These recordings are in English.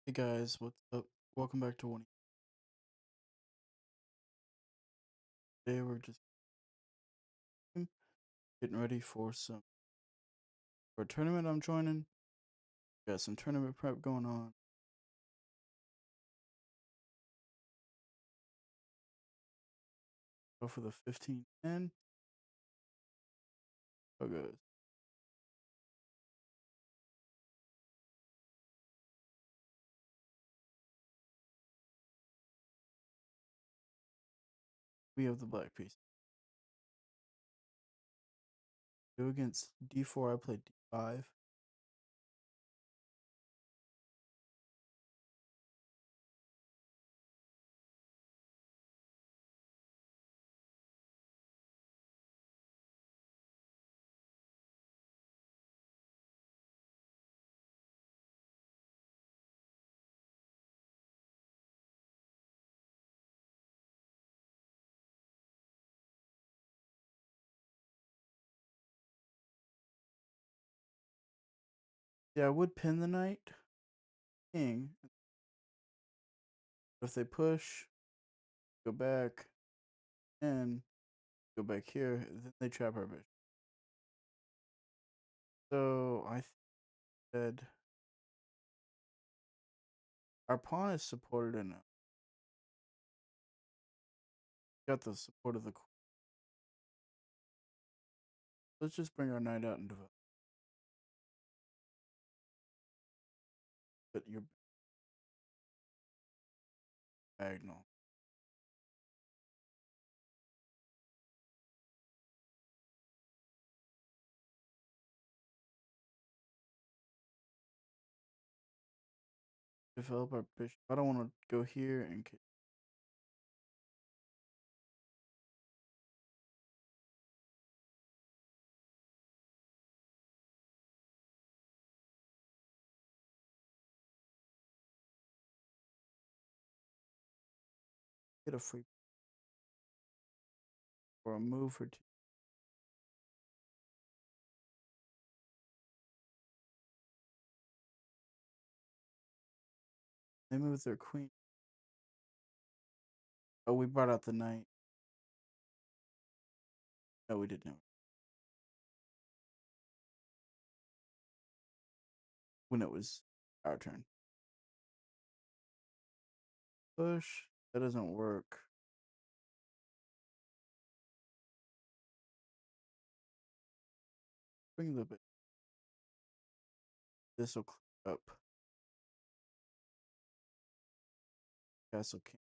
Hey guys, what's up? Welcome back to one. Today we're just getting ready for a tournament I'm joining. Got some tournament prep going on. Go for the 15 in. Oh good. We have the black piece. Go against D4. I played D5. Yeah, I would pin the knight, king. If they push, go back, and go back here, then they trap our bishop. So I said our pawn is supported enough. Got the support of the queen. Let's just bring our knight out and develop. But your diagonal. Develop our bishop. I don't want to go here and get a free or a move or two. They move their queen. Oh, we brought out the knight. No, we didn't. When it was our turn. Push. That doesn't work. Bring the bit. This will clear up. Castle king.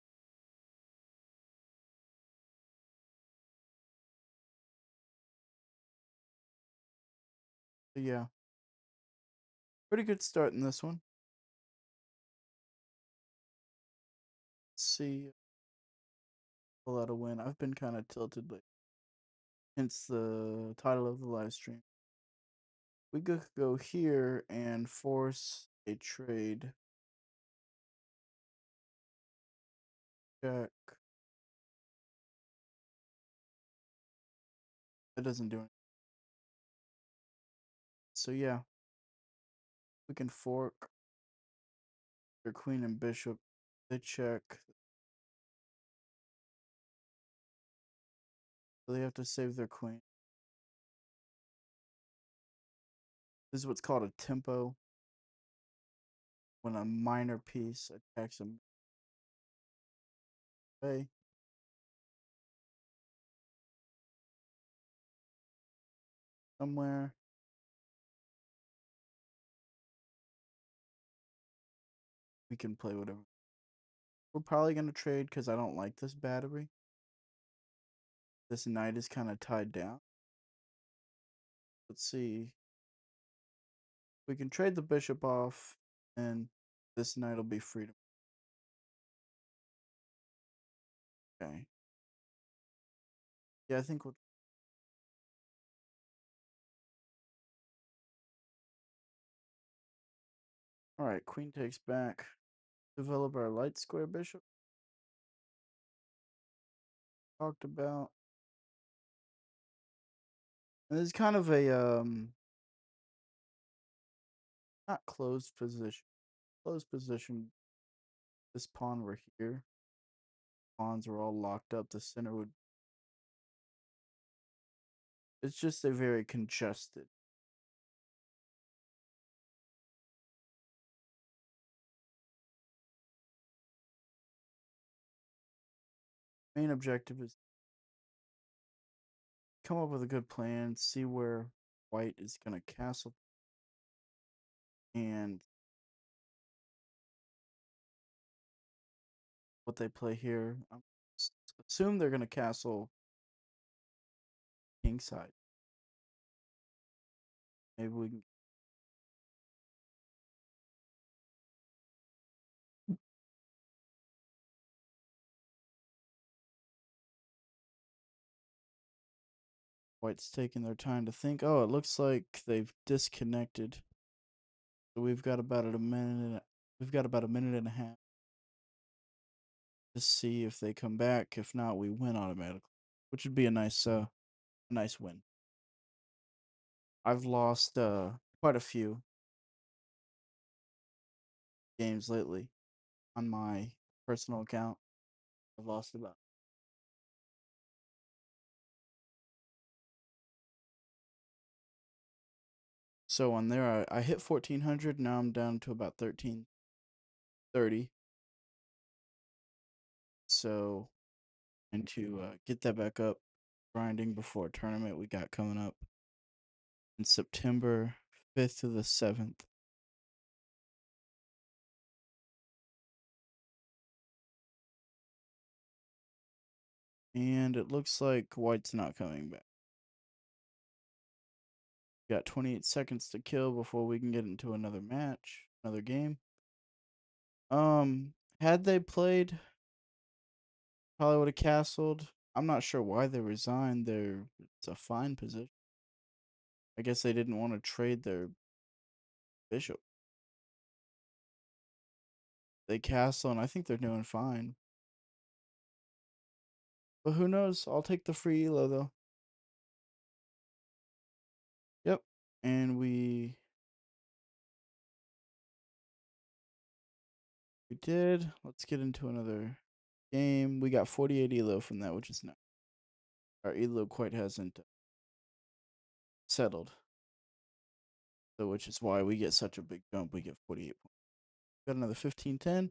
So yeah, pretty good start in this one. Let's see. Pull out a win. I've been kind of tilted, but hence the title of the live stream. We could go here and force a trade. Check. That doesn't do anything. So yeah, we can fork their queen and bishop. They check. So they have to save their queen. This is what's called a tempo. When a minor piece attacks a way, somewhere, we can play whatever. We're probably going to trade because I don't like this battery. This knight is kind of tied down. Let's see. We can trade the bishop off, and this knight will be free to. Okay. Yeah, I think we'll. All right, queen takes back. Develop our light square bishop. Talked about. And this is kind of a not closed position. close position. This pawn were here. Pawns are all locked up. The center would. It's just a very congested. Main objective is come up with a good plan, see where white is gonna castle, and what they play here. Assume they're gonna castle king side. Maybe we can. White's taking their time to think. Oh, it looks like they've disconnected. So we've got about a minute. We've got about a minute and a half to see if they come back. If not, we win automatically, which would be a nice win. I've lost quite a few games lately on my personal account. I've lost about. So on there, I hit 1400. Now I'm down to about 1330. So, and to get that back up, grinding before a tournament we got coming up in September 5th to the 7th. And it looks like white's not coming back. We got 28 seconds to kill before we can get into another match, another game. Had they played, probably would have castled. I'm not sure why they resigned. It's a fine position. I guess they didn't want to trade their bishop. They castle, and I think they're doing fine. But who knows? I'll take the free elo though. Yep. And we did. Let's get into another game. We got 48 elo from that, which is nice. Our elo quite hasn't settled. So which is why we get such a big jump. We get 48 points. Got another 15-10.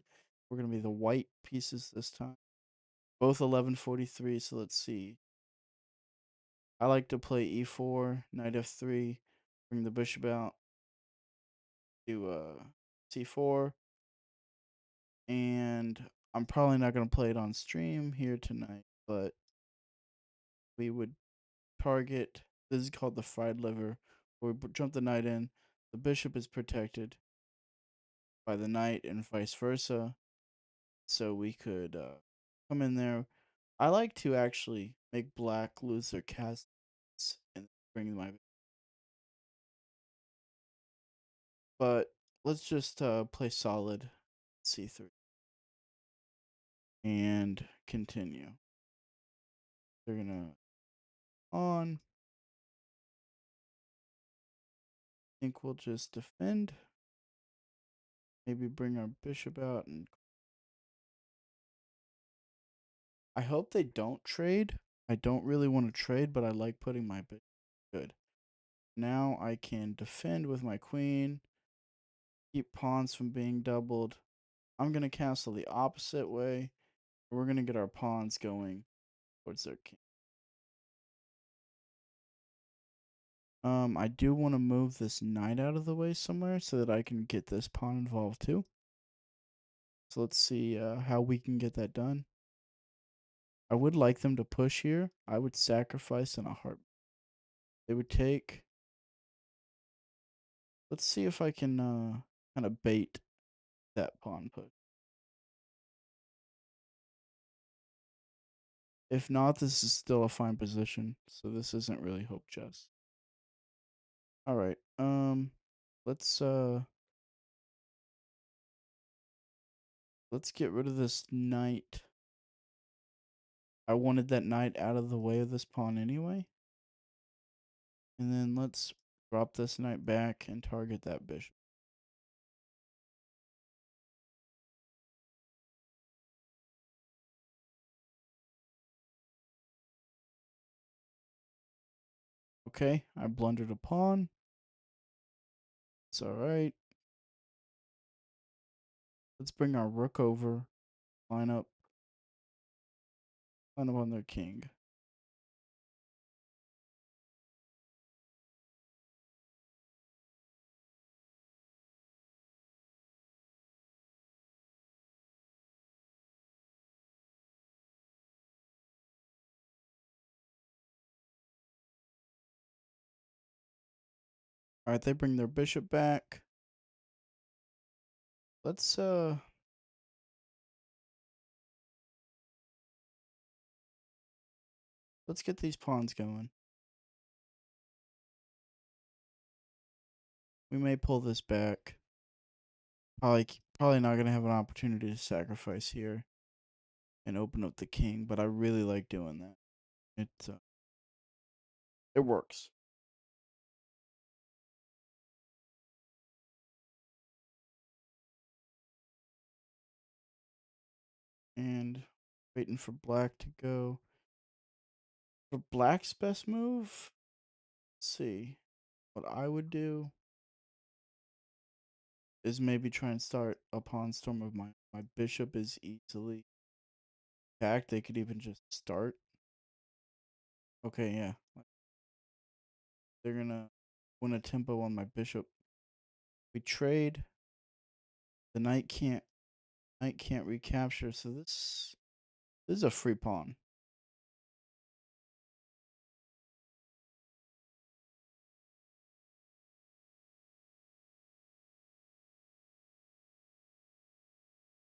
We're gonna be the white pieces this time. Both 1143, so let's see. I like to play e4, knight f3, bring the bishop out, do c4, and I'm probably not going to play it on stream here tonight, but we would target, this is called the fried liver, where we jump the knight in, the bishop is protected by the knight and vice versa, so we could come in there. I like to actually make black lose their castles and bring my, but let's just play solid c3 and continue. They're gonna on. I think we'll just defend. Maybe bring our bishop out, and I hope they don't trade. I don't really want to trade, but I like putting my bishop good. Now I can defend with my queen, keep pawns from being doubled. I'm gonna castle the opposite way. We're gonna get our pawns going towards their king. I do want to move this knight out of the way somewhere so that I can get this pawn involved too. So let's see how we can get that done. I would like them to push here. I would sacrifice in a heart. They would take. Let's see if I can kind of bait that pawn push. If not, this is still a fine position. So this isn't really hope chess. All right. Let's let's get rid of this knight. I wanted that knight out of the way of this pawn anyway. And then let's drop this knight back and target that bishop. Okay, I blundered a pawn. It's alright. Let's bring our rook over. Line up. Line up on their king. Alright, they bring their bishop back. Let's let's get these pawns going. We may pull this back. Probably not gonna have an opportunity to sacrifice here and open up the king, but I really like doing that. It works. And waiting for black to go. For black's best move, let's see. What I would do is maybe try and start a pawn storm of my bishop is easily attacked. They could even just start. Okay, yeah. They're gonna win a tempo on my bishop. We trade. The knight can't recapture, so this is a free pawn.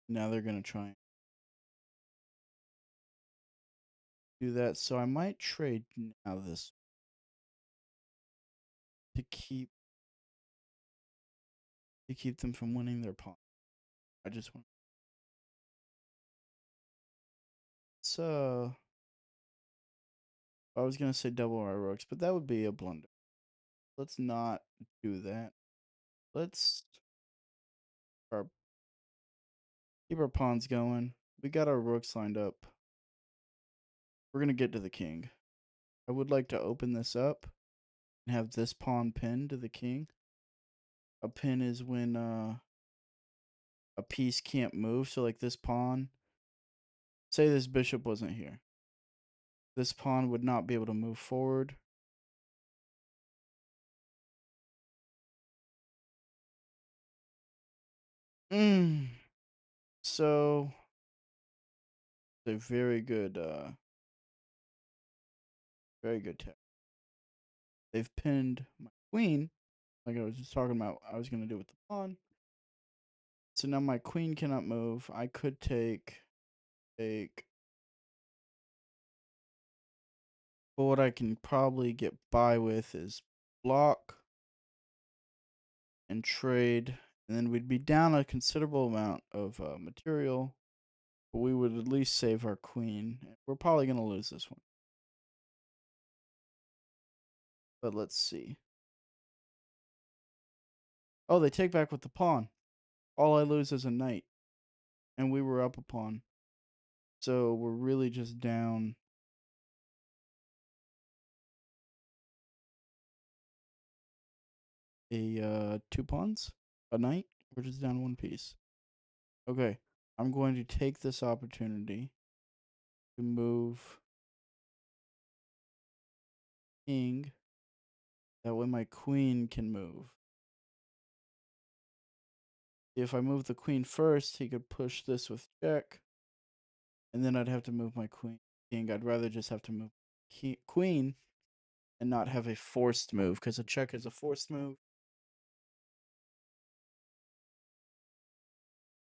Now they're gonna try and do that. So I might trade now this to keep them from winning their pawn. I just want so I was gonna say double our rooks, but that would be a blunder. Let's not do that. Let's our, keep our pawns going. We got our rooks lined up. We're gonna get to the king. I would like to open this up and have this pawn pinned to the king. A pin is when a piece can't move. So like this pawn, say this bishop wasn't here. This pawn would not be able to move forward. Mm. So a very good tech. They've pinned my queen, like I was just talking about. I was gonna do with the pawn. So now my queen cannot move. I could take, but what I can probably get by with is block and trade, and then we'd be down a considerable amount of material, but we would at least save our queen. We're probably gonna lose this one, but let's see. Oh, they take back with the pawn. All I lose is a knight, and we were up a pawn, so we're really just down a two pawns, a knight. We're just down one piece. Okay, I'm going to take this opportunity to move king. That way my queen can move. If I move the queen first, he could push this with check, and then I'd have to move my queen. King. I'd rather just have to move queen and not have a forced move, because a check is a forced move.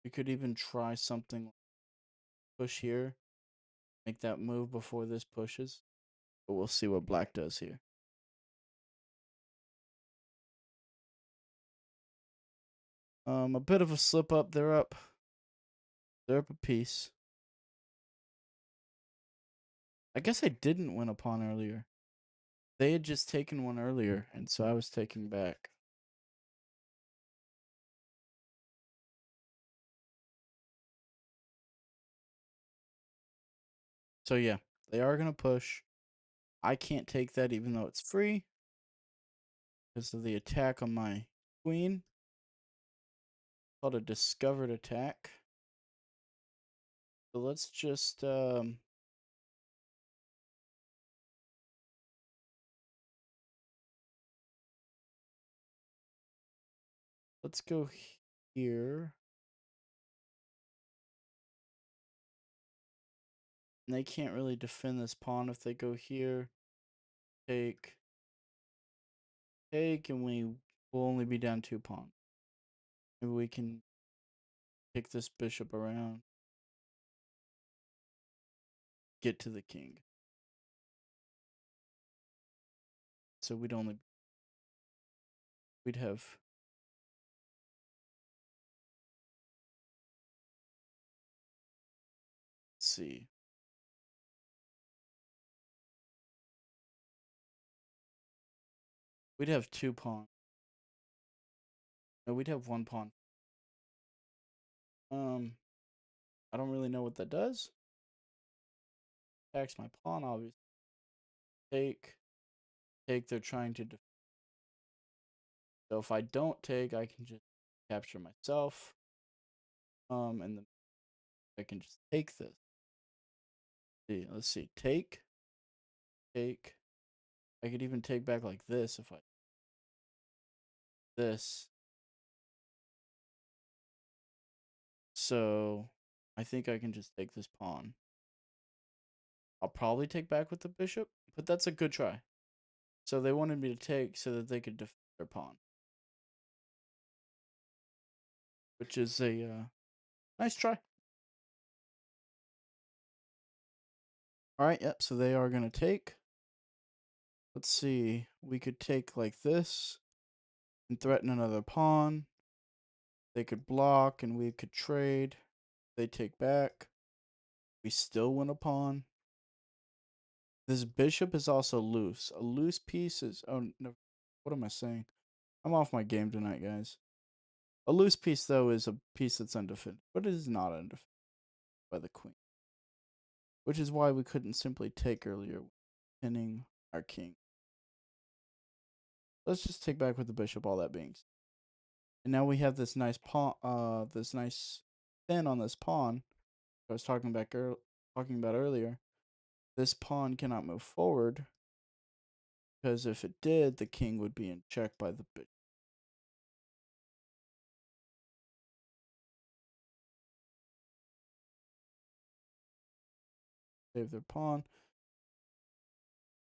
We could even try something like push here, make that move before this pushes, but we'll see what black does here. A bit of a slip up. They're up. They're up a piece. I guess I didn't win a pawn earlier. They had just taken one earlier, and so I was taking back. So yeah, they are gonna push. I can't take that even though it's free. because of the attack on my queen. Called a discovered attack. So let's just let's go here. And they can't really defend this pawn if they go here. Take, and we will only be down 2 pawns. Maybe we can kick this bishop around, get to the king. So we'd have let's see. We'd have 2 pawns. No, we'd have 1 pawn. I don't really know what that does. Attacks my pawn, obviously. Take. They're trying to so if I don't take, I can just capture myself. And then I can just take this. Let's see. Take. I could even take back like this if I this. So I think I can just take this pawn. I'll probably take back with the bishop, but that's a good try. So they wanted me to take so that they could defend their pawn, which is a nice try. All right, yep. So they are gonna take. Let's see. We could take like this and threaten another pawn. They could block and we could trade. They take back. We still win a pawn. This bishop is also loose. A loose piece is... Oh, no. What am I saying? I'm off my game tonight, guys. A loose piece, though, is a piece that's undefended. But it is not undefended by the queen. Which is why we couldn't simply take earlier, pinning our king. Let's just take back with the bishop, all that being said. And now we have this nice pawn, this nice pin on this pawn I was talking about earlier. This pawn cannot move forward because if it did, the king would be in check by the bishop. Save their pawn.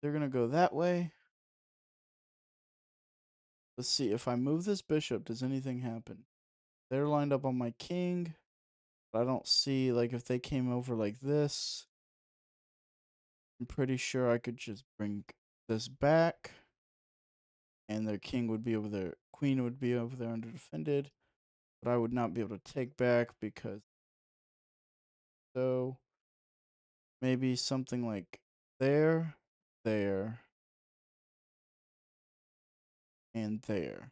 They're going to go that way. Let's see. If I move this bishop, does anything happen? They're lined up on my king. But I don't see, like, if they came over like this, I'm pretty sure I could just bring this back. And their king would be over there. Queen would be over there under defended. But I would not be able to take back because... So, maybe something like there, there, and there.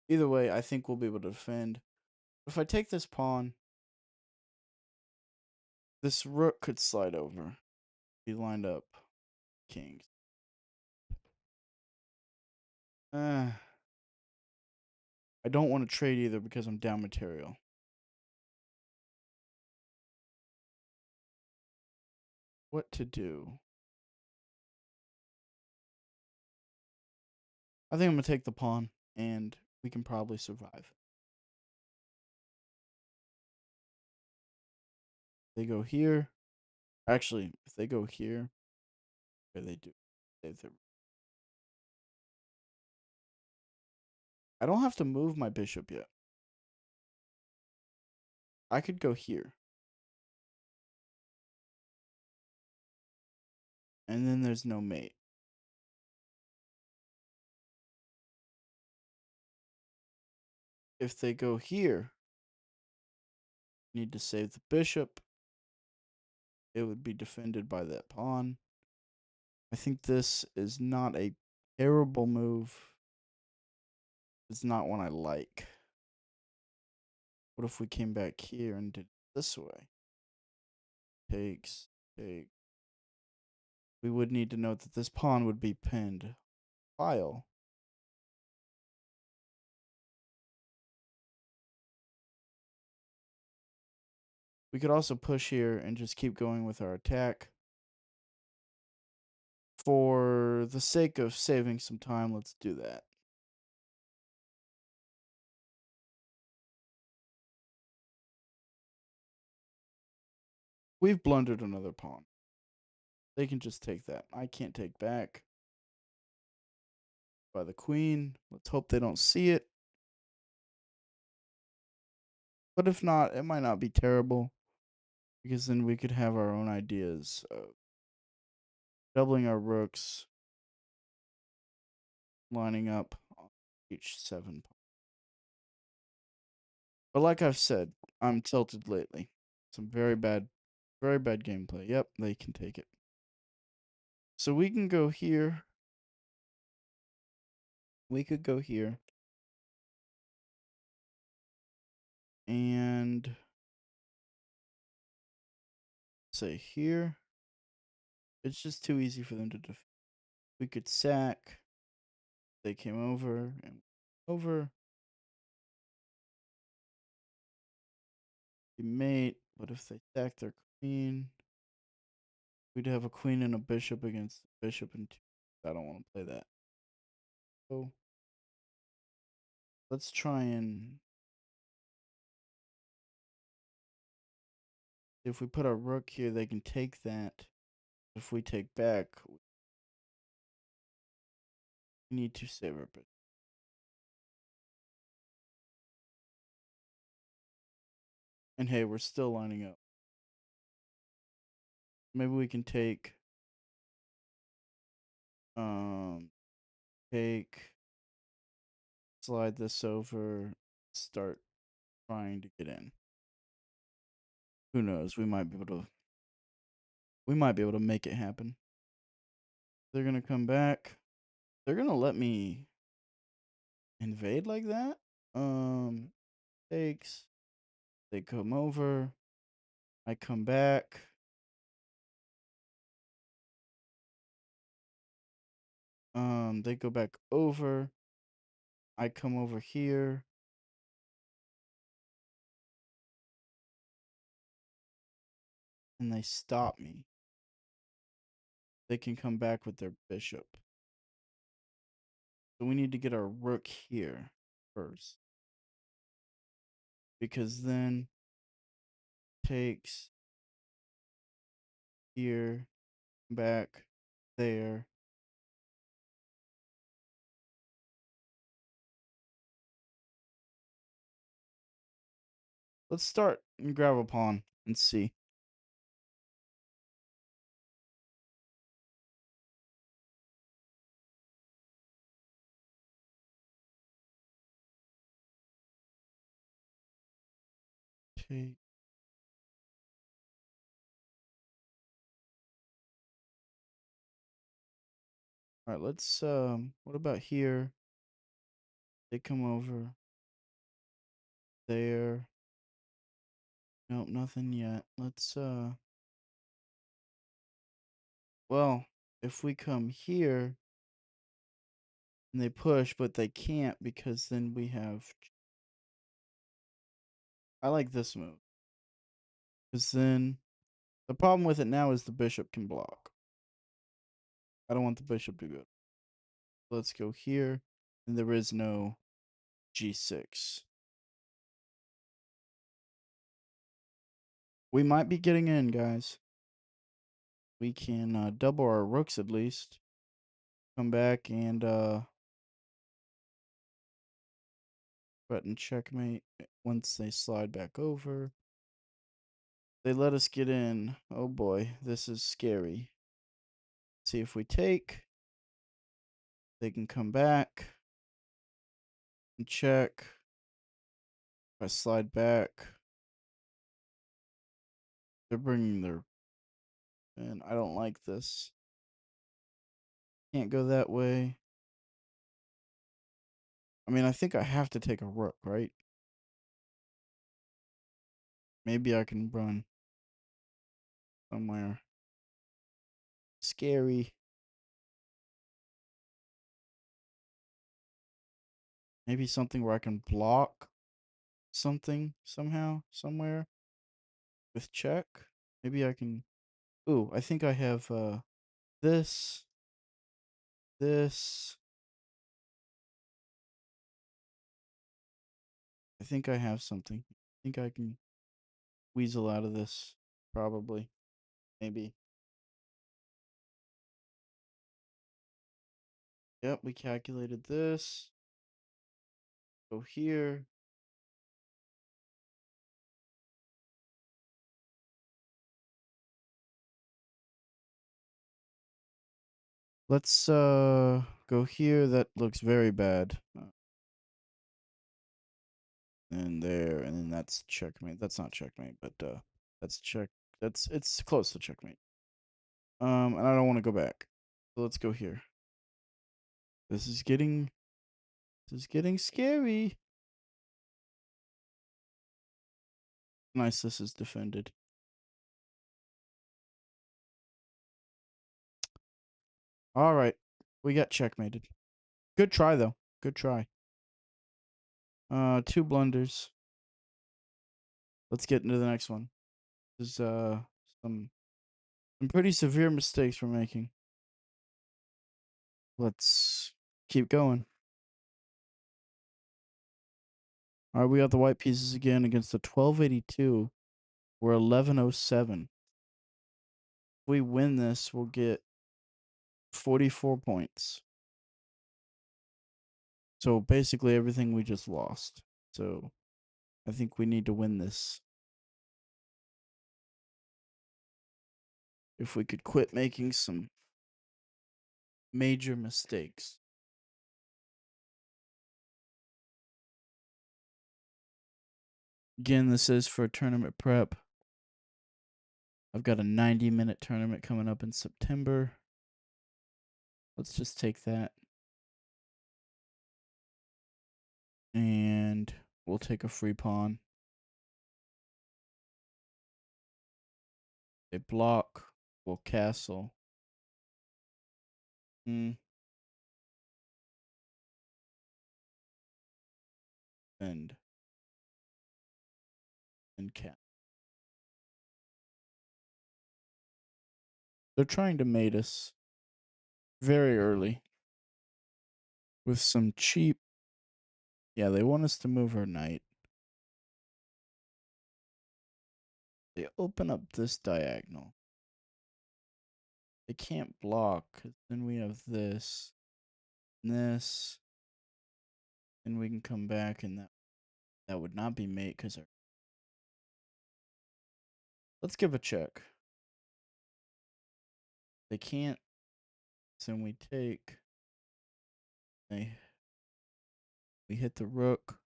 Either way, I think we'll be able to defend. If I take this pawn, this rook could slide over. Be lined up kings. I don't want to trade either because I'm down material. What to do? I think I'm going to take the pawn, and we can probably survive. They go here. Actually, if they go here, where they do. I don't have to move my bishop yet. I could go here. And then there's no mate. If they go here, need to save the bishop. It would be defended by that pawn. I think this is not a terrible move. It's not one I like. What if we came back here and did it this way? Takes. We would need to note that this pawn would be pinned. file. We could also push here and just keep going with our attack. For the sake of saving some time, let's do that. We've blundered another pawn. They can just take that. I can't take back. By the queen. Let's hope they don't see it. But if not, it might not be terrible. Because then we could have our own ideas of doubling our rooks, lining up on h7. But like I've said, I'm tilted lately. Some very bad gameplay. Yep, they can take it. So we can go here. We could go here. And say here. It's just too easy for them to defend. We could sack. They came over and over. We mate, but if they sack their queen, we'd have a queen and a bishop against a bishop and two. I don't want to play that. So let's try and if we put our rook here, they can take that. If we take back, we need to save our bishop. And hey, we're still lining up. Maybe we can take take slide this over, start trying to get in. Who knows? We might be able to make it happen. They're gonna come back. They're gonna let me invade like that. Takes. They come over. I come back. They go back over. I come over here. And they stop me. They can come back with their bishop. So we need to get our rook here first. Because then takes here, back, there. Let's start and grab a pawn and see. Take. All right, let's what about here? They come over there. Nope, nothing yet. Let's well, if we come here and they push, but they can't because then we have I like this move. Because then the problem with it now is the bishop can block. I don't want the bishop to go. Let's go here. And there is no g6. We might be getting in, guys. We can double our rooks at least. Come back and threaten checkmate once they slide back over. They let us get in. Oh boy, this is scary. See if we take. They can come back and check. If I slide back, they're bringing their. And I don't like this. Can't go that way. I mean, I think I have to take a rook, right? Maybe I can run somewhere. Scary. Maybe something where I can block something somehow, somewhere with check. Maybe I can. Ooh, I think I have this, this. I think I have something. I think I can weasel out of this. Probably. Maybe. Yep, we calculated this. Go here. Let's go here. That looks very bad. And there, and then that's checkmate. That's not checkmate, but that's check. It's close to checkmate. And I don't want to go back. So let's go here. This is getting scary. Nice, this is defended. All right, we got checkmated. Good try though. Good try. Two blunders. Let's get into the next one. There's some pretty severe mistakes we're making. Let's keep going. All right, we got the white pieces again against the 1282. We're 1107. If we win this, we'll get 44 points. So basically everything we just lost. So I think we need to win this. If we could quit making some major mistakes. Again, this is for tournament prep. I've got a 90-minute tournament coming up in September. Let's just take that. And we'll take a free pawn. They block. We'll castle. And and cat. They're trying to mate us very early with some cheap. Yeah, they want us to move our knight. They open up this diagonal. They can't block, because then we have this, and this, and we can come back, and that would not be mate, because our... Let's give a check. They can't, so we take. We hit the rook.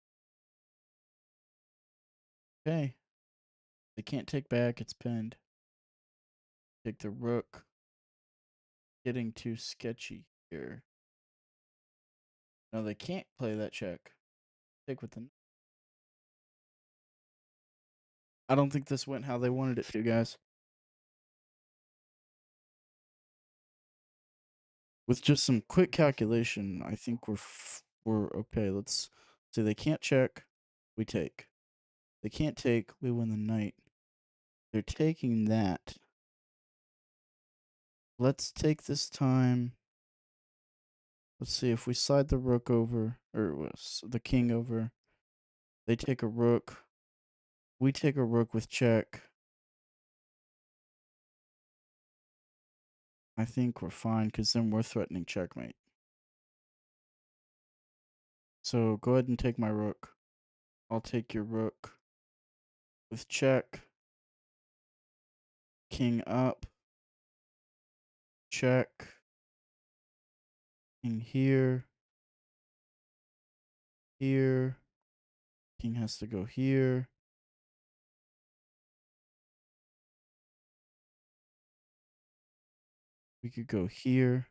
Okay. They can't take back, it's pinned. Take the rook. Getting too sketchy here. No, they can't play that check. Take with the... I don't think this went how they wanted it to, guys. With just some quick calculation, I think we're okay. Let's see. They can't check. We take. They can't take. We win the knight. They're taking that. Let's take this time. Let's see if we slide the rook over, or the king over. They take a rook. We take a rook with check. I think we're fine, because then we're threatening checkmate. So go ahead and take my rook. I'll take your rook with check. King up. Check. King here. Here. King has to go here. We could go here.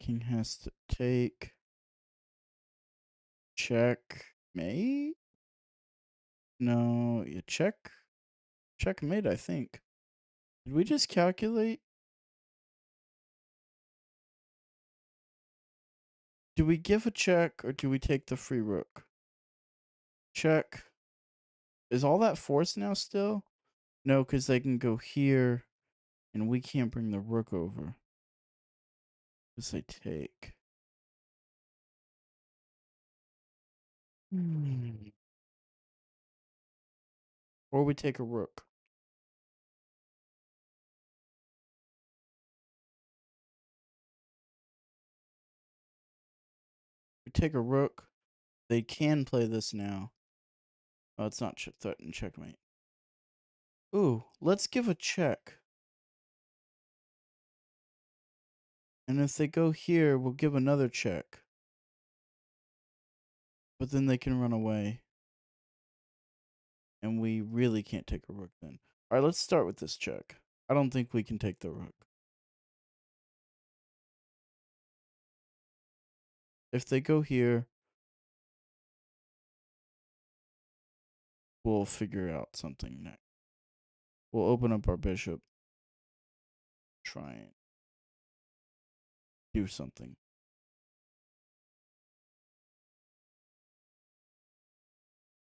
King has to take. Check. Mate? No, you check. Checkmate, I think. Did we just calculate? Do we give a check or do we take the free rook? Check. Is all that forced now still? No, because they can go here and we can't bring the rook over. Because they take. Or we take a rook. We take a rook. They can play this now. Oh, it's not threatened checkmate. Ooh, let's give a check. And if they go here, we'll give another check. But then they can run away. And we really can't take a rook then. Alright, let's start with this check. I don't think we can take the rook. If they go here, we'll figure out something next. We'll open up our bishop. Try and do something.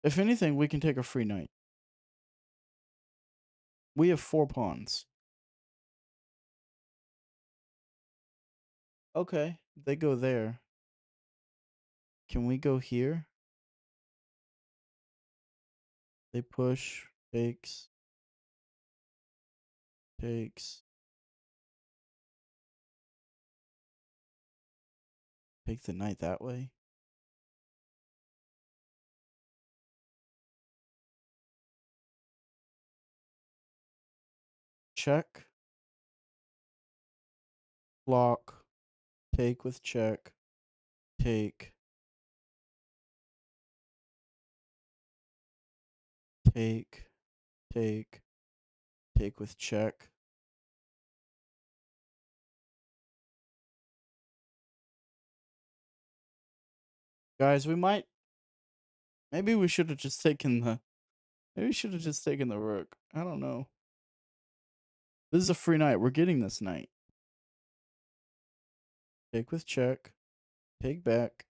If anything, we can take a free knight. We have 4 pawns. Okay, they go there. Can we go here? They push, takes, takes. Take the knight that way. Check. Block. Take with check. Take. Take. Take. Take with check. Guys, we might. Maybe we should have just taken the. Maybe we should have just taken the rook. I don't know. This is a free knight. We're getting this knight. Take with check. Take back.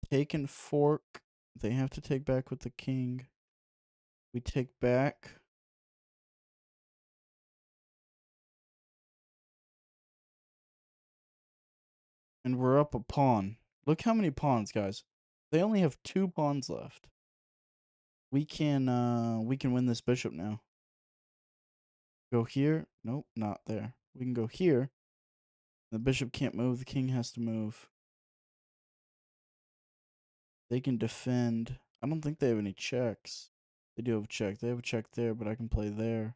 Take and fork. They have to take back with the king. We take back. And we're up a pawn. Look how many pawns, guys. They only have 2 pawns left. We can win this bishop now. Go here. Nope, not there. We can go here. The bishop can't move. The king has to move. They can defend. I don't think they have any checks. They do have a check. They have a check there, but I can play there.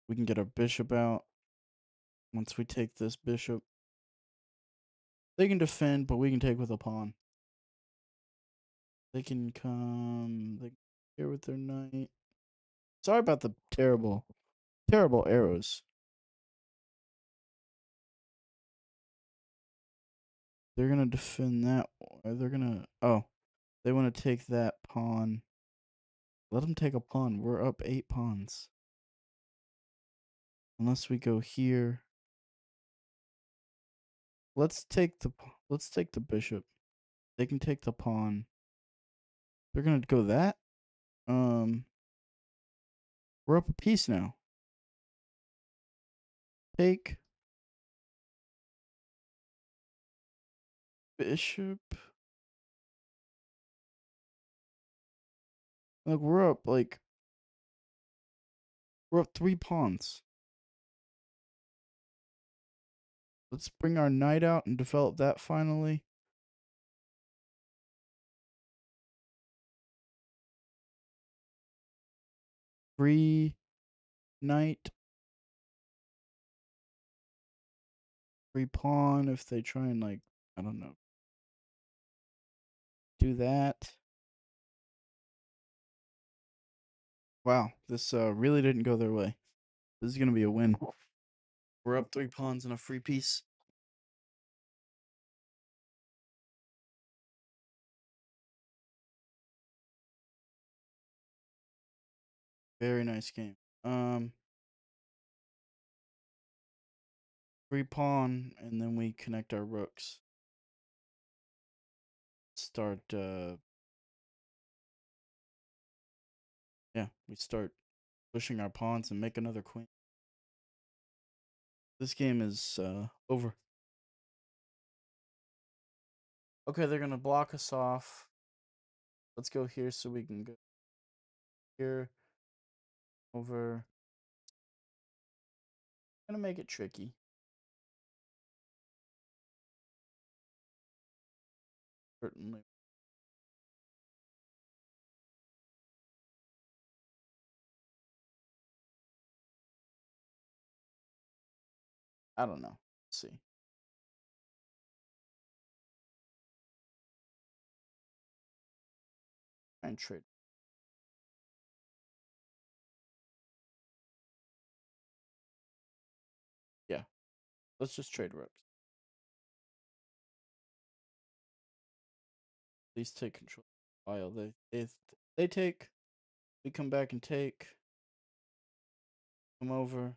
We can get our bishop out. Once we take this bishop. They can defend, but we can take with a pawn. They can come here with their knight. Sorry about the terrible arrows. They're gonna defend that. They're gonna. Oh, they want to take that pawn. Let them take a pawn. We're up 8 pawns. Unless we go here. Let's take the bishop. They can take the pawn. They're gonna go that. We're up a piece now. Take bishop. Look, we're up 3 pawns. Let's bring our knight out and develop that finally. Free knight. Free pawn if they try and I don't know. Do that. Wow, this really didn't go their way. This is gonna be a win. We're up 3 pawns and a free piece. Very nice game. Repawn, and then we connect our rooks. Start, yeah, we start pushing our pawns and make another queen. This game is over. Okay, they're gonna block us off. Let's go here so we can go here, over. Gonna make it tricky. Certainly. I don't know. Let's see. Try and trade. Yeah, let's just trade rooks. Please take control. While they take, we come back and take. Come over.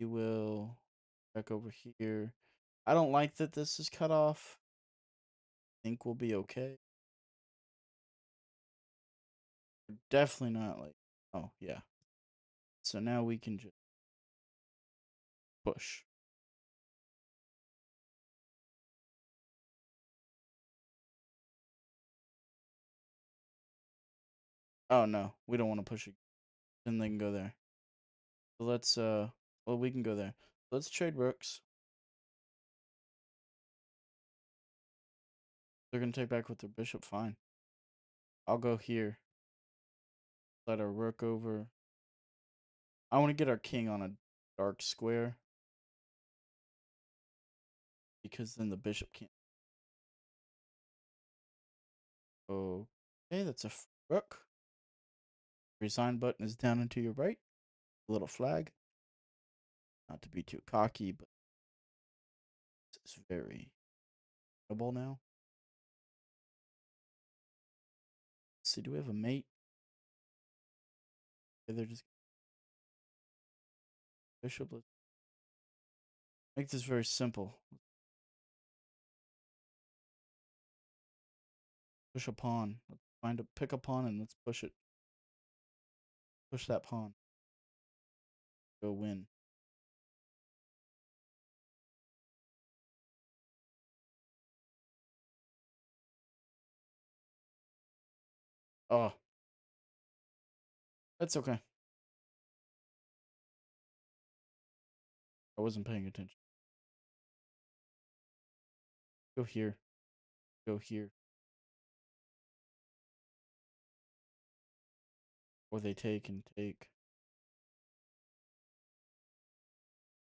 You will back over here. I don't like that this is cut off. Think we'll be okay. We're definitely not like. Oh yeah. So now we can just push. Oh no, we don't want to push it. Then they can go there. So let's well, we can go there. Let's trade rooks. They're gonna take back with their bishop. Fine. I'll go here. Let our rook over. I want to get our king on a dark square because then the bishop can't. Okay, that's a rook. Resign button is down and to your right. A little flag. Not to be too cocky, but it's very trouble now. Let's see, do we have a mate? Okay, they're just bishop. Let's make this very simple. Push a pawn. Let's pick a pawn and let's push it. Push that pawn. Go win. Oh, that's okay. I wasn't paying attention. Go here. Go here. Or they take and take.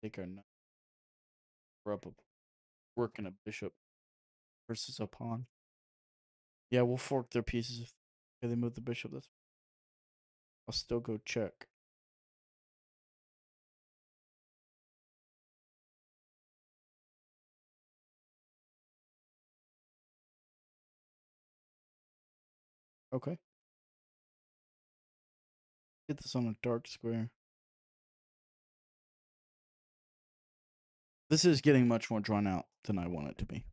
Take our knight. We're up a working a bishop versus a pawn. Yeah, we'll fork their pieces if they move the bishop. I'll still go check. Okay. Get this on a dark square. This is getting much more drawn out than I want it to be.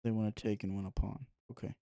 They want to take and win a pawn. Okay.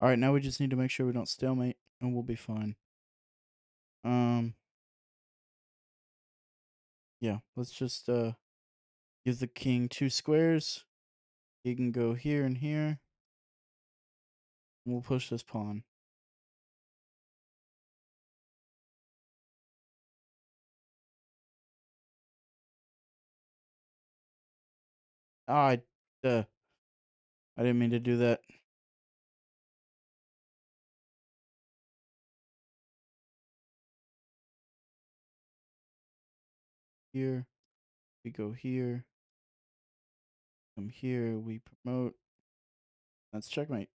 All right, now we just need to make sure we don't stalemate, and we'll be fine. Um, yeah, let's just give the king 2 squares. He can go here and here. And we'll push this pawn. Ah, I didn't mean to do that. Here, we go here. Come here, we promote. That's checkmate.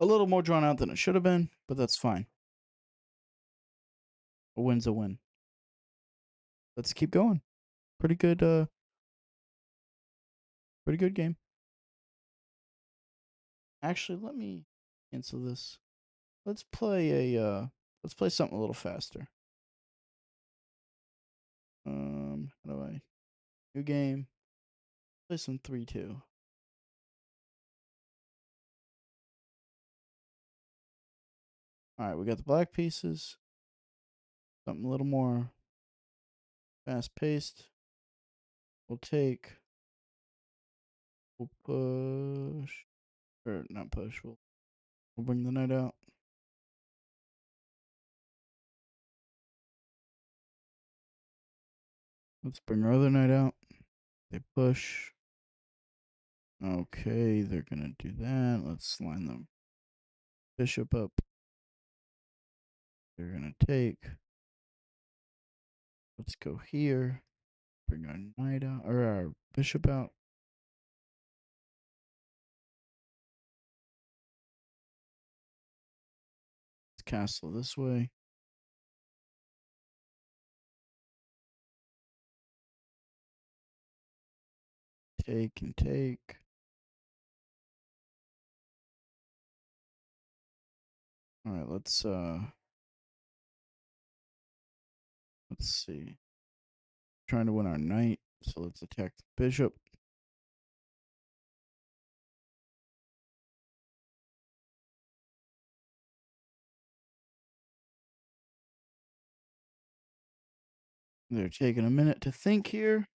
A little more drawn out than it should have been, but that's fine. A win's a win. Let's keep going. Pretty good game. Actually, let me cancel this. Let's play let's play something a little faster. How do I new game? Play some 3-2. Alright, we got the black pieces. Something a little more fast paced. We'll take we'll push or not push, we'll bring the knight out. Let's bring our other knight out. They push. Okay, they're gonna do that. Let's line them bishop up. They're gonna take. Let's go here. Bring our knight out or our bishop out. Let's castle this way. Take and take. All right, let's see. Trying to win our knight, so let's attack the bishop. They're taking a minute to think here.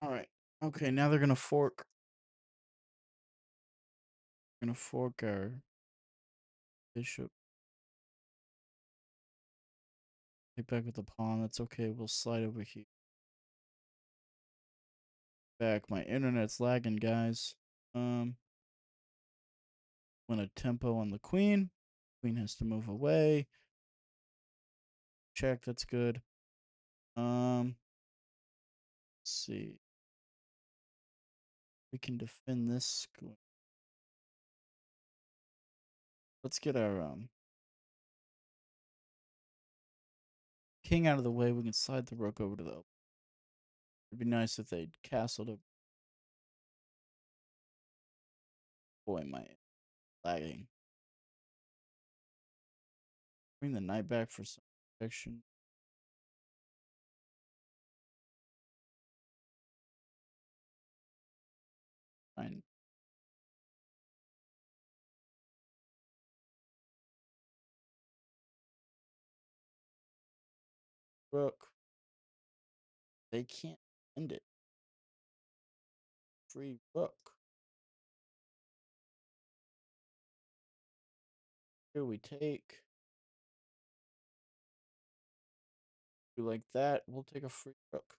All right. Okay, now they're gonna fork. Gonna fork our bishop. Take back with the pawn. That's okay. We'll slide over here. Back. My internet's lagging, guys. Win a tempo on the queen. Queen has to move away. Check. That's good. Let's see. We can defend this. Let's get our king out of the way. We can slide the rook over to the. It'd be nice if they'd castled it. Boy, my lagging. Bring the knight back for some protection. Fine. Rook. They can't end it. Free rook. Here we take. Do like that. We'll take a free rook.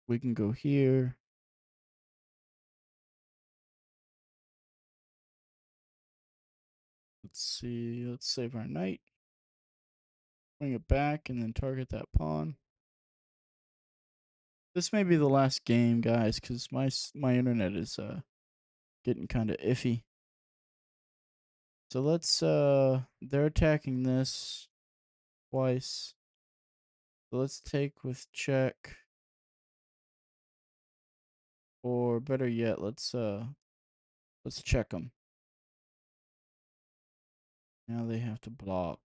We can go here. Let's see. Let's save our knight. Bring it back and then target that pawn. This may be the last game, guys, because my internet is getting kind of iffy. So let's they're attacking this twice. So let's take with check. Or better yet, let's check them. Now they have to block.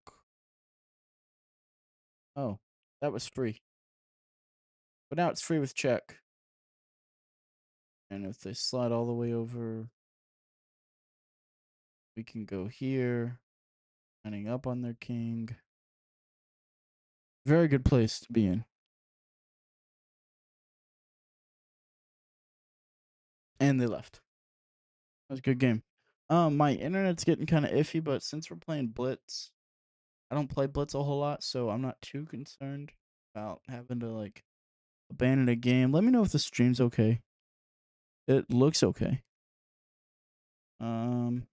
Oh, that was free. But now it's free with check. And if they slide all the way over, we can go here, lining up on their king. Very good place to be in. And they left. That was a good game. My internet's getting kind of iffy, but since we're playing Blitz, I don't play Blitz a whole lot, so I'm not too concerned about having to like abandon a game. Let me know if the stream's okay. It looks okay. Um,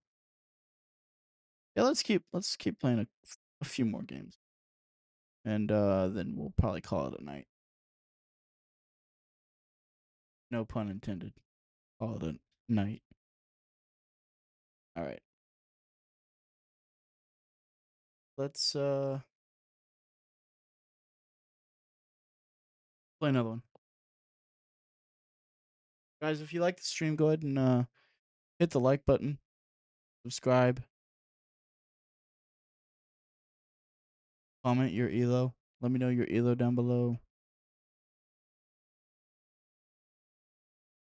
yeah, let's keep playing a few more games, and then we'll probably call it a night. No pun intended. Call it a night. All right. Let's play another one. Guys, if you like the stream, go ahead and hit the like button, subscribe, comment your elo. Let me know your elo down below.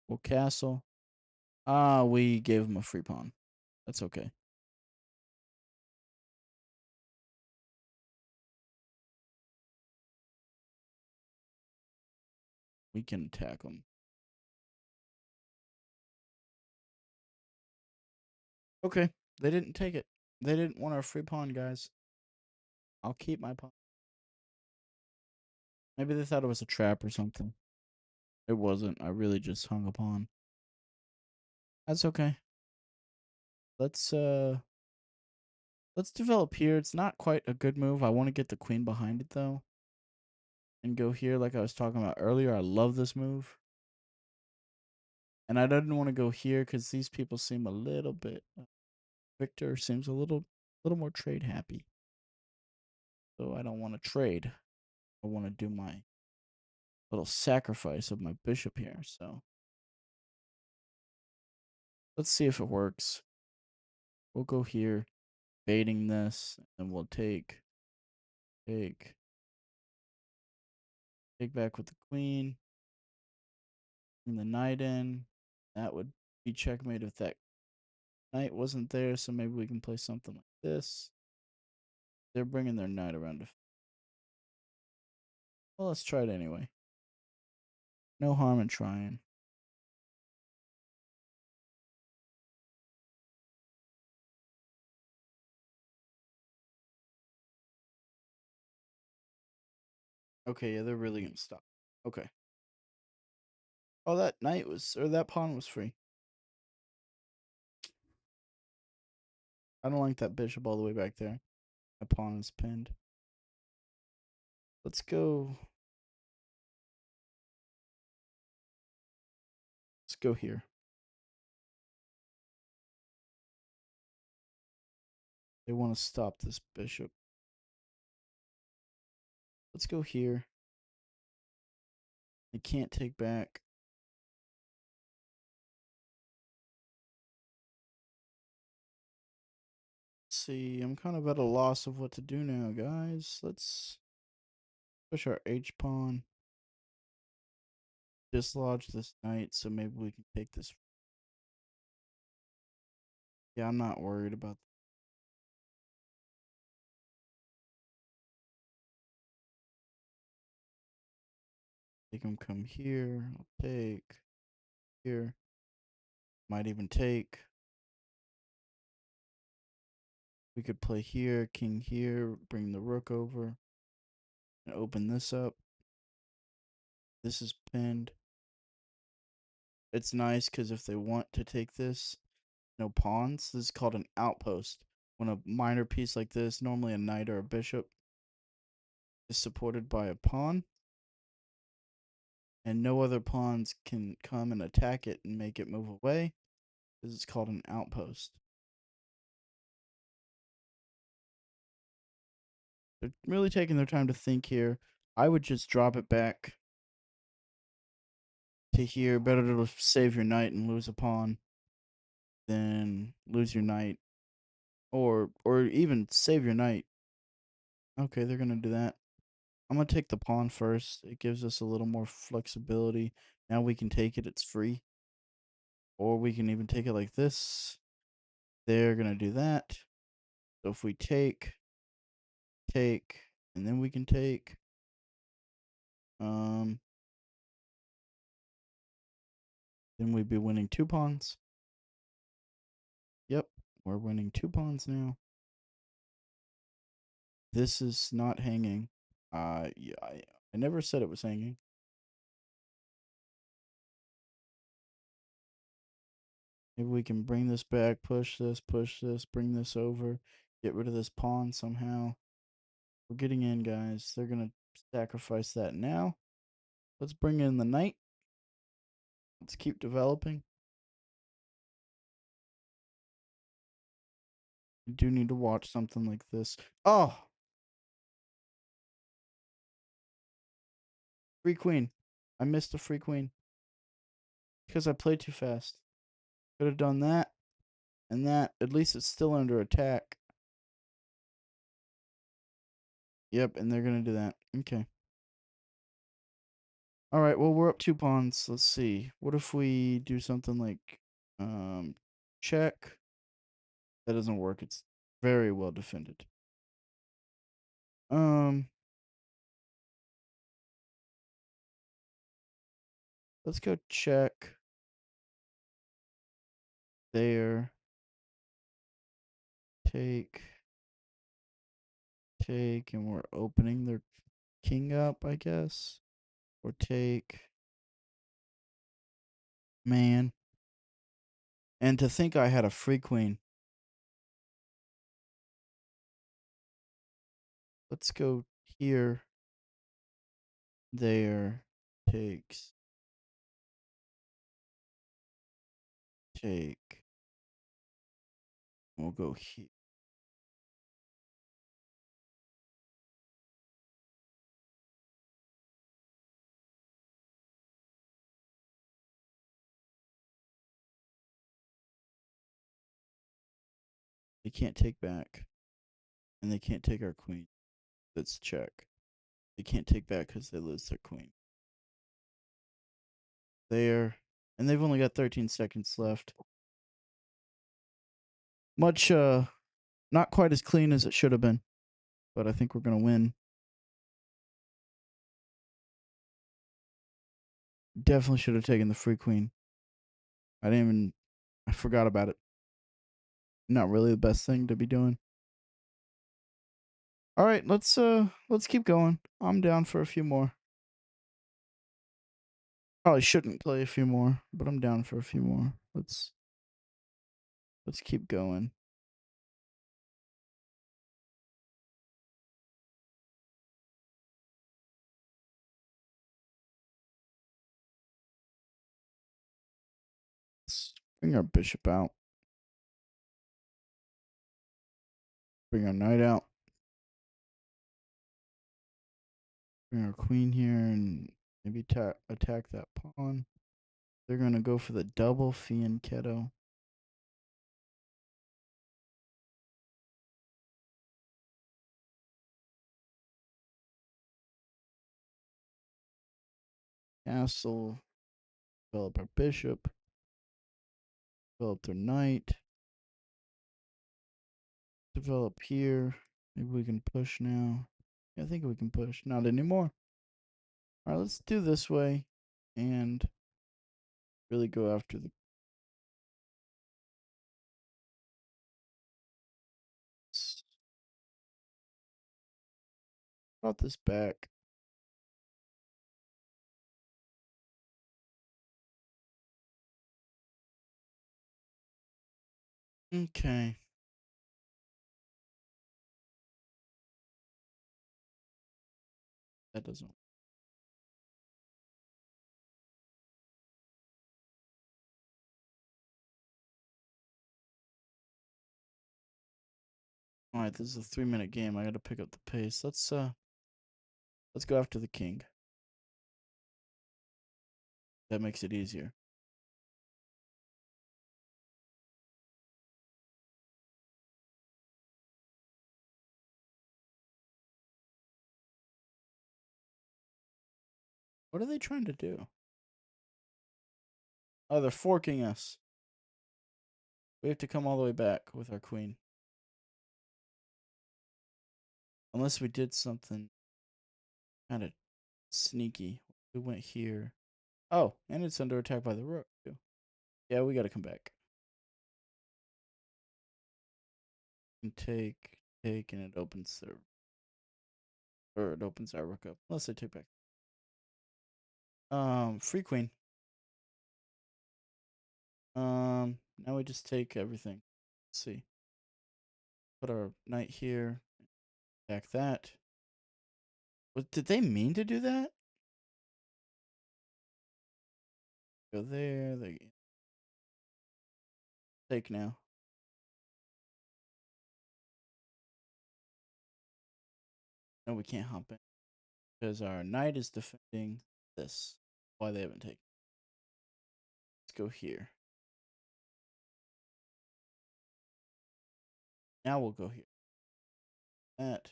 Well, castle. Ah, we gave him a free pawn. That's okay. We can attack him. Okay, they didn't take it. They didn't want our free pawn, guys. I'll keep my pawn. Maybe they thought it was a trap or something. It wasn't. I really just hung a pawn. That's okay. Let's let's develop here. It's not quite a good move. I want to get the queen behind it though. And go here like I was talking about earlier. I love this move. And I didn't want to go here because these people seem a little bit Victor seems a little more trade happy. So I don't want to trade. I want to do my little sacrifice of my bishop here. So let's see if it works. We'll go here, baiting this, and we'll take back with the queen, bring the knight in. That would be checkmate if that knight wasn't there. So maybe we can play something like this. They're bringing their knight around. Well, let's try it anyway. No harm in trying. Okay, yeah, they're really gonna stop. Okay. Oh, that knight was, or that pawn was free. I don't like that bishop all the way back there. My pawn is pinned. Let's go. Let's go here. They want to stop this bishop. Let's go here. They can't take back. Let's see, I'm kind of at a loss of what to do now, guys. Let's push our H pawn. Dislodge this knight, so maybe we can take this. Yeah, I'm not worried about that. Take him come here. I'll take here. Might even take. We could play here, king here, bring the rook over, and open this up. This is pinned. It's nice because if they want to take this, no pawns. This is called an outpost. When a minor piece like this, normally a knight or a bishop, is supported by a pawn, and no other pawns can come and attack it and make it move away, this is called an outpost. They're really taking their time to think here. I would just drop it back to here. Better to save your knight and lose a pawn than lose your knight, or even save your knight. Okay, they're gonna do that. I'm gonna take the pawn first. It gives us a little more flexibility. Now we can take it, it's free. Or we can even take it like this. They're gonna do that. So if we take, and then we can take, then we'd be winning 2 pawns. Yep, we're winning 2 pawns now. This is not hanging. Yeah, I never said it was hanging. Maybe we can bring this back, push this, bring this over, get rid of this pawn somehow. We're getting in, guys. They're gonna sacrifice that now. Let's bring in the knight. Let's keep developing. You do need to watch something like this. Oh! Free queen. I missed a free queen. Because I played too fast. Could have done that and that. At least it's still under attack. Yep, and they're going to do that. Okay. Alright, well, we're up 2 pawns. Let's see. What if we do something like check? That doesn't work. It's very well defended. Let's go check. There. Take, and we're opening their king up, I guess. Or take. Man. And to think I had a free queen. Let's go here. There. Takes. Take. We'll go here. They can't take back. And they can't take our queen. Let's check. They can't take back because they lose their queen. There. And they've only got 13 seconds left. Much, not quite as clean as it should have been. But I think we're going to win. Definitely should have taken the free queen. I forgot about it. Not really the best thing to be doing. All right, let's keep going. I'm down for a few more. Probably shouldn't play a few more, but I'm down for a few more. Let's keep going. Let's bring our bishop out. Bring our knight out. Bring our queen here and maybe attack that pawn. They're going to go for the double fianchetto. Castle. Develop our bishop. Develop their knight. Develop here. Maybe we can push now. Yeah, I think we can push. Not anymore. All right, let's do this way and really go after the. Brought this back. Okay. That doesn't. All right, this is a 3-minute game. I got to pick up the pace. Let's go after the king. That makes it easier. What are they trying to do? Oh, they're forking us. We have to come all the way back with our queen. Unless we did something kind of sneaky. We went here. Oh, and it's under attack by the rook, too. Yeah, we gotta come back. And take, and it opens their... Or it opens our rook up. Unless they take back. Free queen. Now we just take everything. Let's see. Put our knight here. Attack that. What, did they mean to do that? Go there. They take now. No, we can't hop in because our knight is defending this. Why they haven't taken. Let's go here. Now we'll go here. That.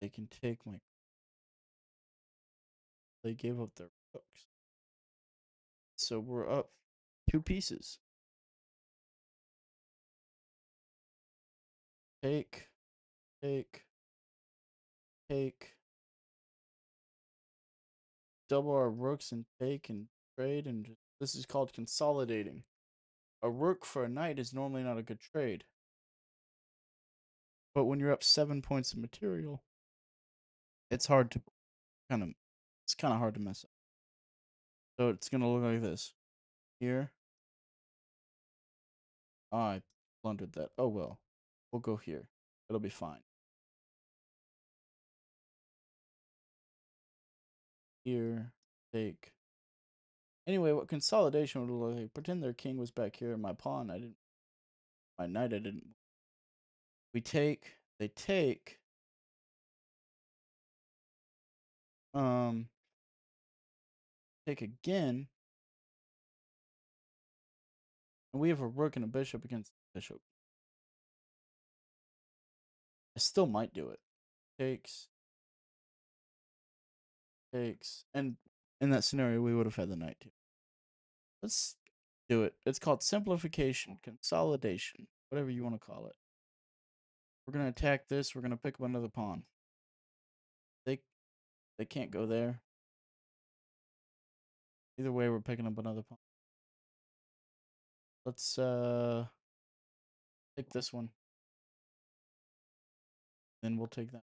They can take my. They gave up their rooks. So we're up 2 pieces. Take, take, take. Double our rooks and take and trade, and just, this is called consolidating. A rook for a knight is normally not a good trade. But when you're up 7 points of material, it's hard to it's kind of hard to mess up. So it's going to look like this. Here. Oh, I blundered that. Oh, well. We'll go here. It'll be fine. Here. Take. Anyway, what consolidation would look like? Pretend their king was back here and my pawn. My knight I didn't. We take. They take. Take again. And we have a rook and a bishop against the bishop. I still might do it. Takes. Takes. And in that scenario, we would have had the knight too. Let's do it. It's called simplification, consolidation, whatever you want to call it. We're going to attack this. We're going to pick up another pawn. They can't go there. Either way, we're picking up another pawn. Let's take this one. Then we'll take that.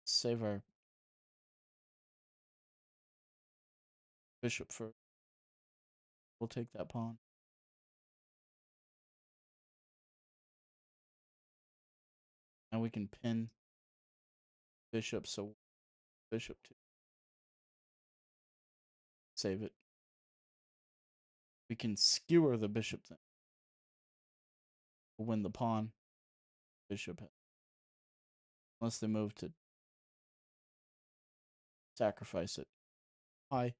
Save our bishop first. We'll take that pawn. Now we can pin bishop, so bishop 2. Save it. We can skewer the bishop then. We'll win the pawn. Bishop. Unless they move to sacrifice it. Why?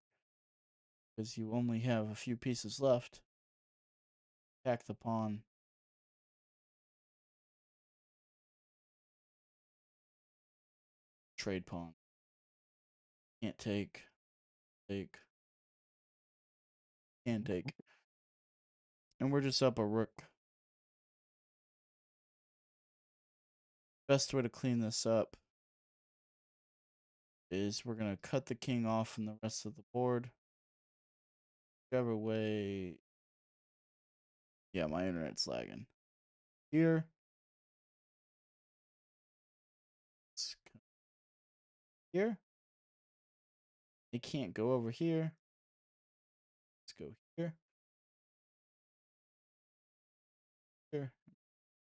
Because you only have a few pieces left. Attack the pawn. Trade pawn. Can't take. Take. Can't take. And we're just up a rook. Best way to clean this up is we're going to cut the king off from the rest of the board. Whichever way. Yeah, my internet's lagging. Here. Here. They can't go over here. Let's go here. Here.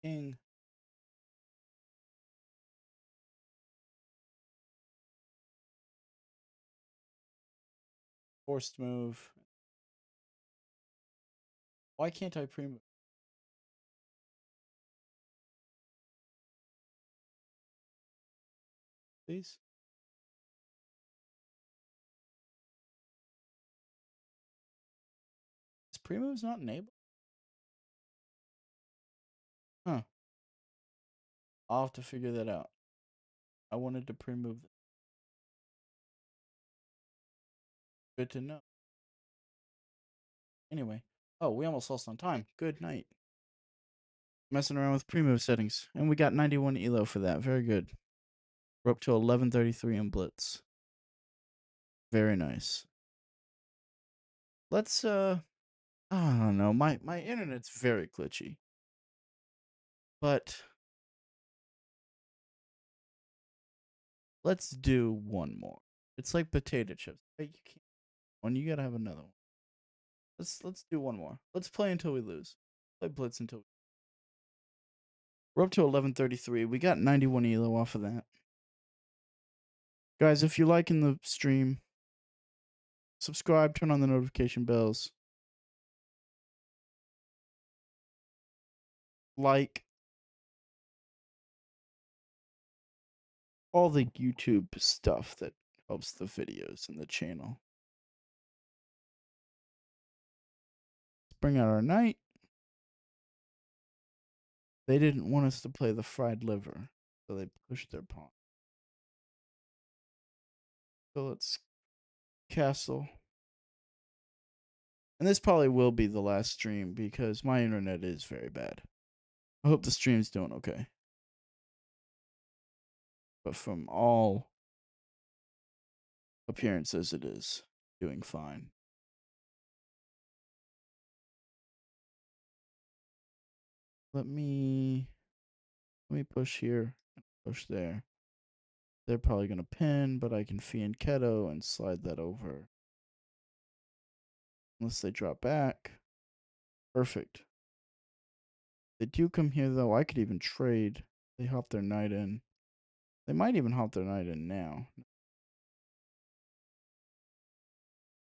King. Forced move. Why can't I pre-move? Please? Is pre-moves not enabled? Huh. I'll have to figure that out. I wanted to pre-move it. Good to know. Anyway. Oh, we almost lost on time. Good night. Messing around with pre-move settings. And we got 91 elo for that. Very good. We're up to 1133 in blitz. Very nice. Let's I don't know. My internet's very glitchy. But let's do one more. It's like potato chips. Hey, you can't one, you gotta have another one. Let's do one more. Let's play until we lose. Play blitz until we're up to 1133. We got 91 elo off of that. Guys, if you're liking the stream, subscribe, turn on the notification bells. Like all the YouTube stuff that helps the videos and the channel. Let's bring out our knight. They didn't want us to play the fried liver, so they pushed their pawn. So let's castle. And this probably will be the last stream because my internet is very bad. I hope the stream's doing okay. But from all appearances, it is doing fine. Let me push here, push there. They're probably gonna pin, but I can fiend Keto and slide that over. Unless they drop back. Perfect. They do come here though. I could even trade. They hop their knight in. They might even hop their knight in now.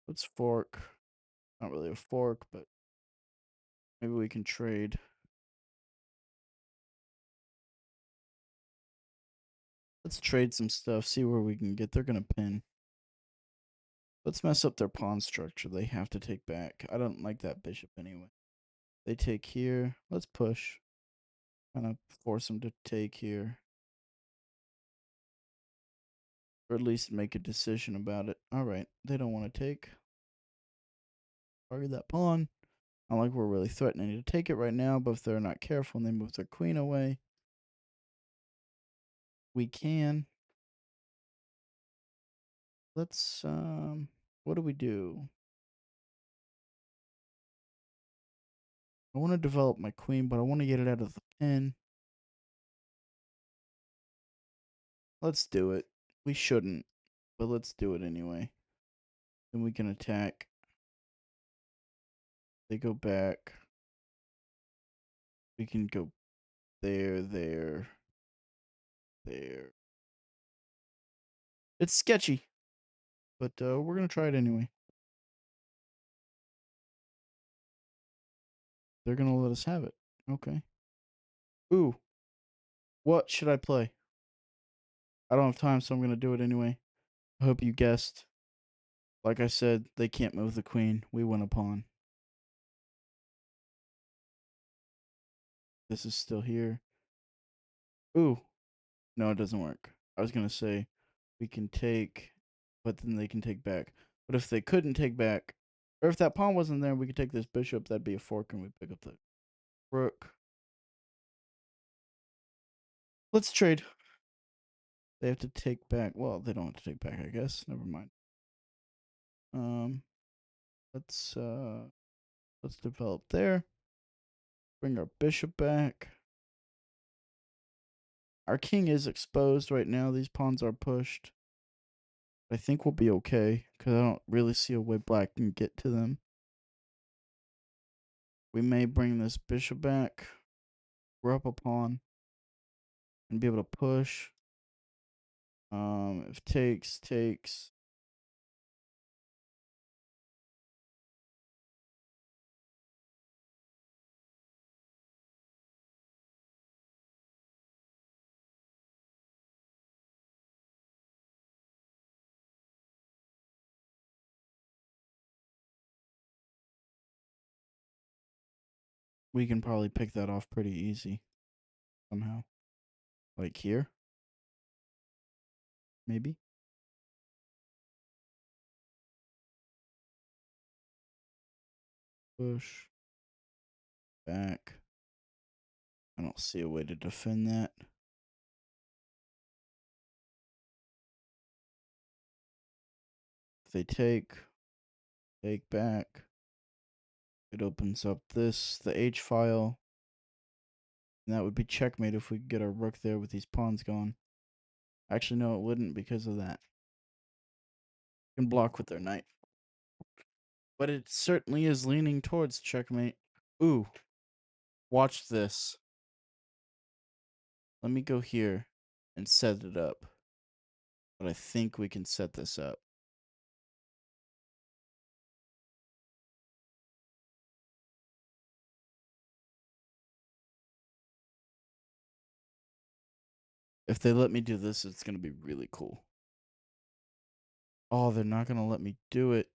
Let's fork. Not really a fork, but maybe we can trade. Let's trade some stuff, see where we can get. They're gonna pin. Let's mess up their pawn structure. They have to take back. I don't like that bishop anyway. They take here. Let's push. Kind of force them to take here. Or at least make a decision about it. Alright, they don't want to take. Target that pawn. Not like we're really threatening to take it right now, but if they're not careful and they move their queen away, we can. Let's what do we do? I want to develop my queen, but I want to get it out of the pin. Let's do it. We shouldn't, but let's do it anyway. Then we can attack. They go back. We can go there, there, there. It's sketchy, but we're going to try it anyway. They're going to let us have it. Okay. Ooh. What should I play? I don't have time, so I'm going to do it anyway. I hope you guessed. Like I said, they can't move the queen. We win a pawn. This is still here. Ooh. No, it doesn't work. I was going to say we can take, but then they can take back. But if they couldn't take back, or if that pawn wasn't there, we could take this bishop. That'd be a fork, and we pick up the rook. Let's trade. They have to take back. Well, they don't have to take back, I guess. Never mind. Um, let's develop there. Bring our bishop back. Our king is exposed right now. These pawns are pushed. I think we'll be okay because I don't really see a way black can get to them. We may bring this bishop back, we're up a pawn, and be able to push. If takes. We can probably pick that off pretty easy. somehow. Like here? Maybe? Push. Back. I don't see a way to defend that. If they take back. It opens up the H file. And that would be checkmate if we could get our rook there with these pawns gone. Actually, no, it wouldn't because of that. Can block with their knight. But it certainly is leaning towards checkmate. Ooh. Watch this. Let me go here and set it up. But I think we can set this up. If they let me do this, it's going to be really cool. Oh, they're not going to let me do it.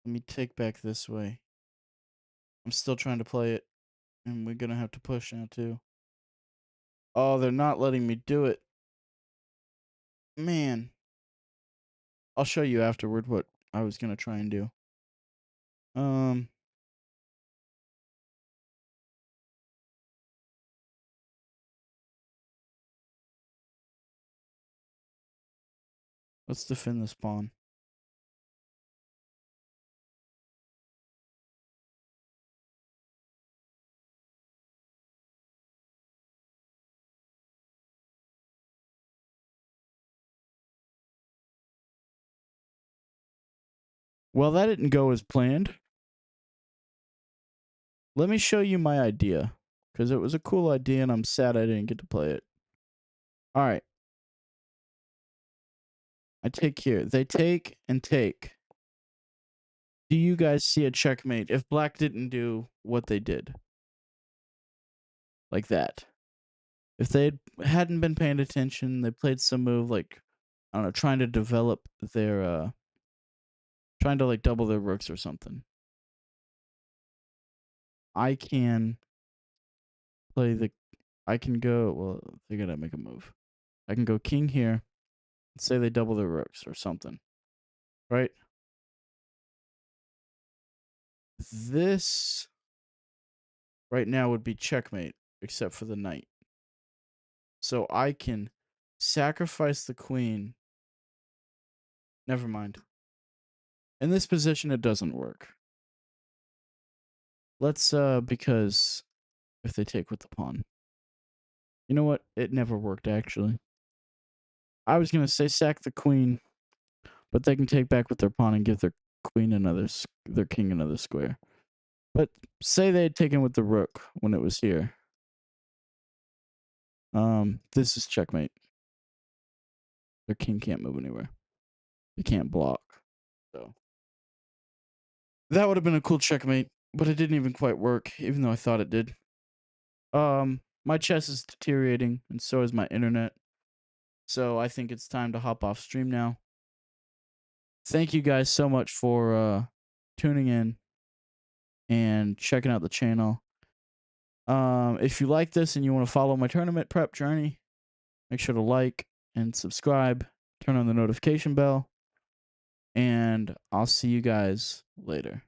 Let me take back this way. I'm still trying to play it. And we're going to have to push now, too. Oh, they're not letting me do it. Man. I'll show you afterward what I was going to try and do. Let's defend this pawn. Well, that didn't go as planned. Let me show you my idea, because it was a cool idea and I'm sad I didn't get to play it. All right. I take here. They take and take. Do you guys see a checkmate if black didn't do what they did? Like that. If they hadn't been paying attention, they played some move like, I don't know, trying to develop their, trying to like double their rooks or something. I can play the, I can go, well, they're going to make a move. I can go king here and say they double their rooks or something. Right? This right now would be checkmate, except for the knight. So I can sacrifice the queen. Never mind. In this position, it doesn't work. Let's, because if they take with the pawn. You know what? It never worked, actually. I was going to say sack the queen, but they can take back with their pawn and give their queen their king another square. But say they had taken with the rook when it was here. This is checkmate. Their king can't move anywhere. They can't block. So that would have been a cool checkmate, but it didn't even quite work, even though I thought it did. My chess is deteriorating, and so is my internet. So I think it's time to hop off stream now. Thank you guys so much for tuning in and checking out the channel. If you like this and you want to follow my tournament prep journey, make sure to like and subscribe, turn on the notification bell, and I'll see you guys later.